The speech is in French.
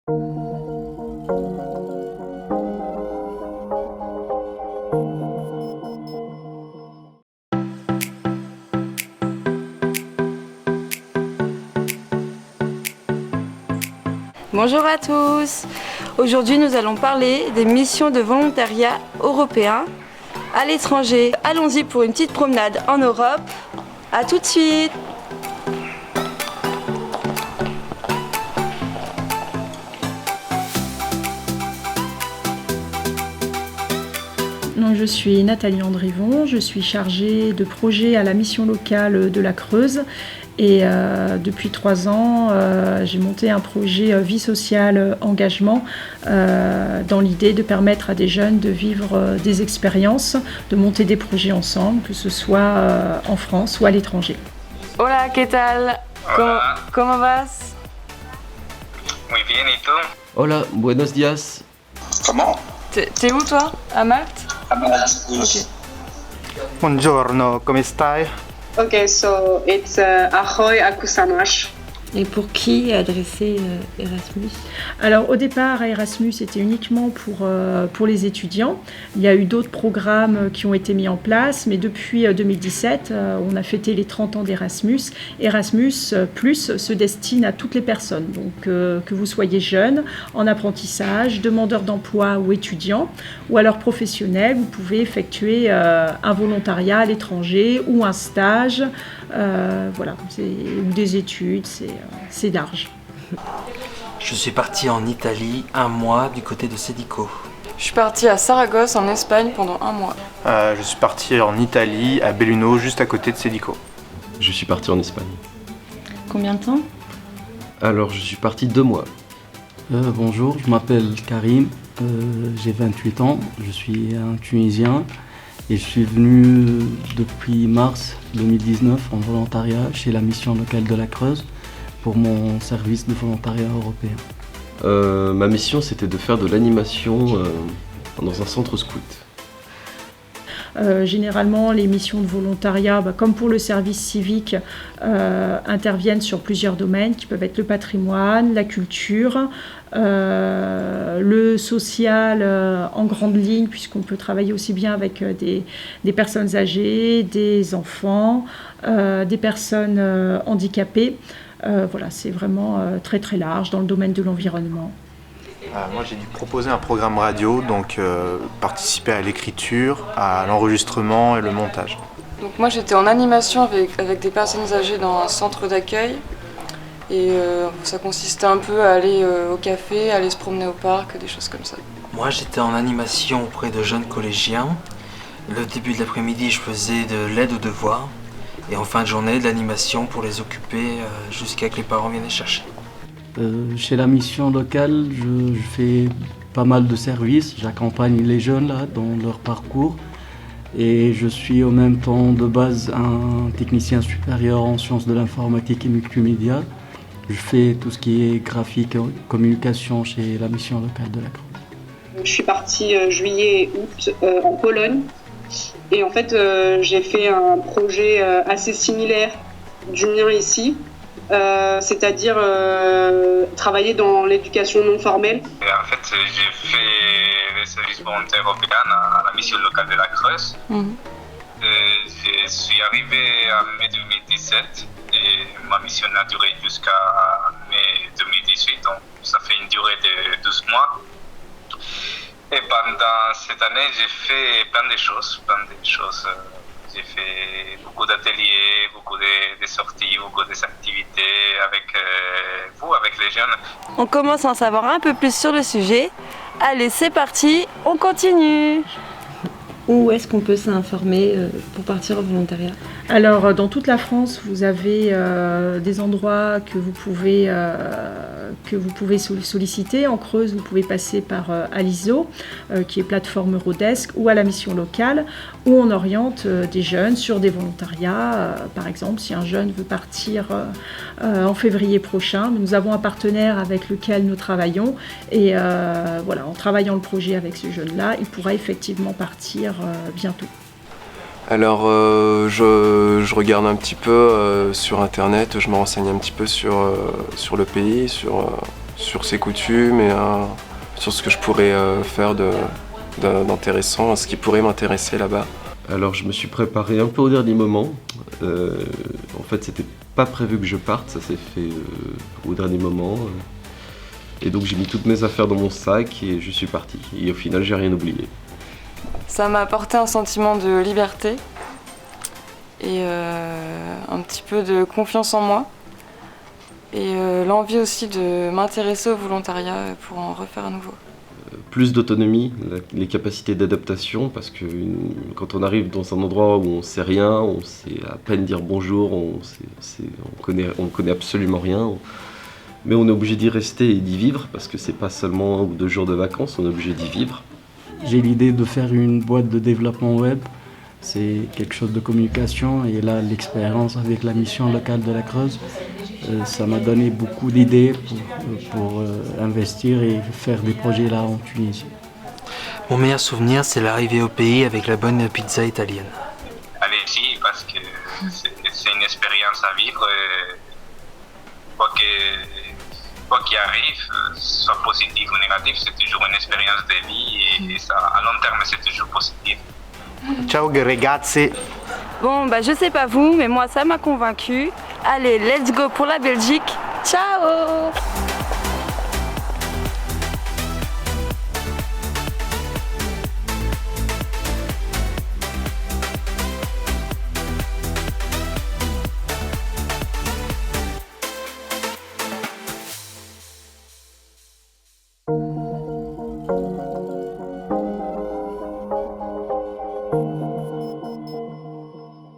Bonjour à tous. Aujourd'hui, nous allons parler des missions de volontariat européen à l'étranger. Allons-y pour une petite promenade en Europe. À tout de suite. Donc, je suis Nathalie Andrivon, je suis chargée de projet à la mission locale de la Creuse. Et depuis 3 ans, j'ai monté un projet vie sociale engagement dans l'idée de permettre à des jeunes de vivre des expériences, de monter des projets ensemble, que ce soit en France ou à l'étranger. Hola, ¿qué tal? ¿Cómo vas? Muy bien, ¿y tú? Hola, buenos días. Comment? T'es où toi? À Malte? Ah, oui. Ok. Buongiorno, come stai? Okay, so it's Ahoy Akusamash. Et pour qui est adressé Erasmus? Alors au départ, Erasmus était uniquement pour les étudiants. Il y a eu d'autres programmes qui ont été mis en place, mais depuis 2017, on a fêté les 30 ans d'Erasmus. Erasmus Plus se destine à toutes les personnes, donc que vous soyez jeune, en apprentissage, demandeur d'emploi ou étudiant, ou alors professionnel, vous pouvez effectuer un volontariat à l'étranger ou un stage, voilà, ou des études, c'est large. Je suis parti en Italie 1 mois du côté de Sedico. Je suis partie à Saragosse en Espagne pendant 1 mois. Je suis parti en Italie, à Belluno, juste à côté de Sedico. Je suis parti en Espagne. Combien de temps? Alors, je suis parti 2 mois. Bonjour, je m'appelle Karim, j'ai 28 ans, je suis un Tunisien et je suis venu depuis mars 2019 en volontariat chez la mission locale de la Creuse pour mon service de volontariat européen. Ma mission, c'était de faire de l'animation dans un centre scout. Généralement, les missions de volontariat, comme pour le service civique, interviennent sur plusieurs domaines qui peuvent être le patrimoine, la culture, le social en grande ligne, puisqu'on peut travailler aussi bien avec des personnes âgées, des enfants, des personnes handicapées. Voilà, c'est vraiment très très large dans le domaine de l'environnement. Moi j'ai dû proposer un programme radio, donc participer à l'écriture, à l'enregistrement et le montage. Donc moi j'étais en animation avec des personnes âgées dans un centre d'accueil. Et ça consistait un peu à aller au café, aller se promener au parc, des choses comme ça. Moi j'étais en animation auprès de jeunes collégiens. Le début de l'après-midi je faisais de l'aide aux devoirs. Et en fin de journée de l'animation pour les occuper jusqu'à ce que les parents viennent les chercher. Chez la mission locale, je fais pas mal de services, j'accompagne les jeunes là, dans leur parcours et je suis en même temps de base un technicien supérieur en sciences de l'informatique et multimédia. Je fais tout ce qui est graphique et communication chez la mission locale de la Creuse. Je suis partie juillet et août en Pologne et en fait j'ai fait un projet assez similaire du mien ici. C'est-à-dire travailler dans l'éducation non formelle. Et en fait, j'ai fait le service volontaire européen à la mission locale de la Creuse. Je suis arrivé en mai 2017 et ma mission a duré jusqu'à mai 2018, donc ça fait une durée de 12 mois. Et pendant cette année, j'ai fait plein de choses. J'ai fait beaucoup d'ateliers, beaucoup de sorties, beaucoup d'activités avec vous, avec les jeunes. On commence à en savoir un peu plus sur le sujet. Allez, c'est parti, on continue. Où est-ce qu'on peut s'informer pour partir au volontariat? Alors, dans toute la France, vous avez des endroits que vous pouvez solliciter. En Creuse, vous pouvez passer par Aliso, qui est plateforme Eurodesk, ou à la mission locale, où on oriente des jeunes sur des volontariats. Par exemple, si un jeune veut partir en février prochain, nous avons un partenaire avec lequel nous travaillons. Et voilà, en travaillant le projet avec ce jeune-là, il pourra effectivement partir bientôt. Alors je regarde un petit peu sur internet, je me renseigne un petit peu sur le pays, sur sur ses coutumes et sur ce que je pourrais faire d'intéressant, ce qui pourrait m'intéresser là-bas. Alors je me suis préparé un peu au dernier moment. En fait, c'était pas prévu que je parte, ça s'est fait au dernier moment. Et donc j'ai mis toutes mes affaires dans mon sac et je suis parti. Et au final, j'ai rien oublié. Ça m'a apporté un sentiment de liberté et un petit peu de confiance en moi. Et l'envie aussi de m'intéresser au volontariat pour en refaire à nouveau. Plus d'autonomie, les capacités d'adaptation, parce que quand on arrive dans un endroit où on sait rien, on sait à peine dire bonjour, on connaît absolument rien, mais on est obligé d'y rester et d'y vivre, parce que c'est pas seulement 1 ou 2 jours de vacances, on est obligé d'y vivre. J'ai l'idée de faire une boîte de développement web, c'est quelque chose de communication, et là l'expérience avec la mission locale de la Creuse, ça m'a donné beaucoup d'idées pour investir et faire des projets là en Tunisie. Mon meilleur souvenir, c'est l'arrivée au pays avec la bonne pizza italienne. Allez-y, parce que c'est une expérience à vivre. Et quoi qu'il arrive, soit positif ou négatif, c'est toujours une expérience de vie et ça, à long terme, c'est toujours positif. Ciao ragazzi. Bon, je sais pas vous, mais moi ça m'a convaincu. Allez, let's go pour la Belgique. Ciao!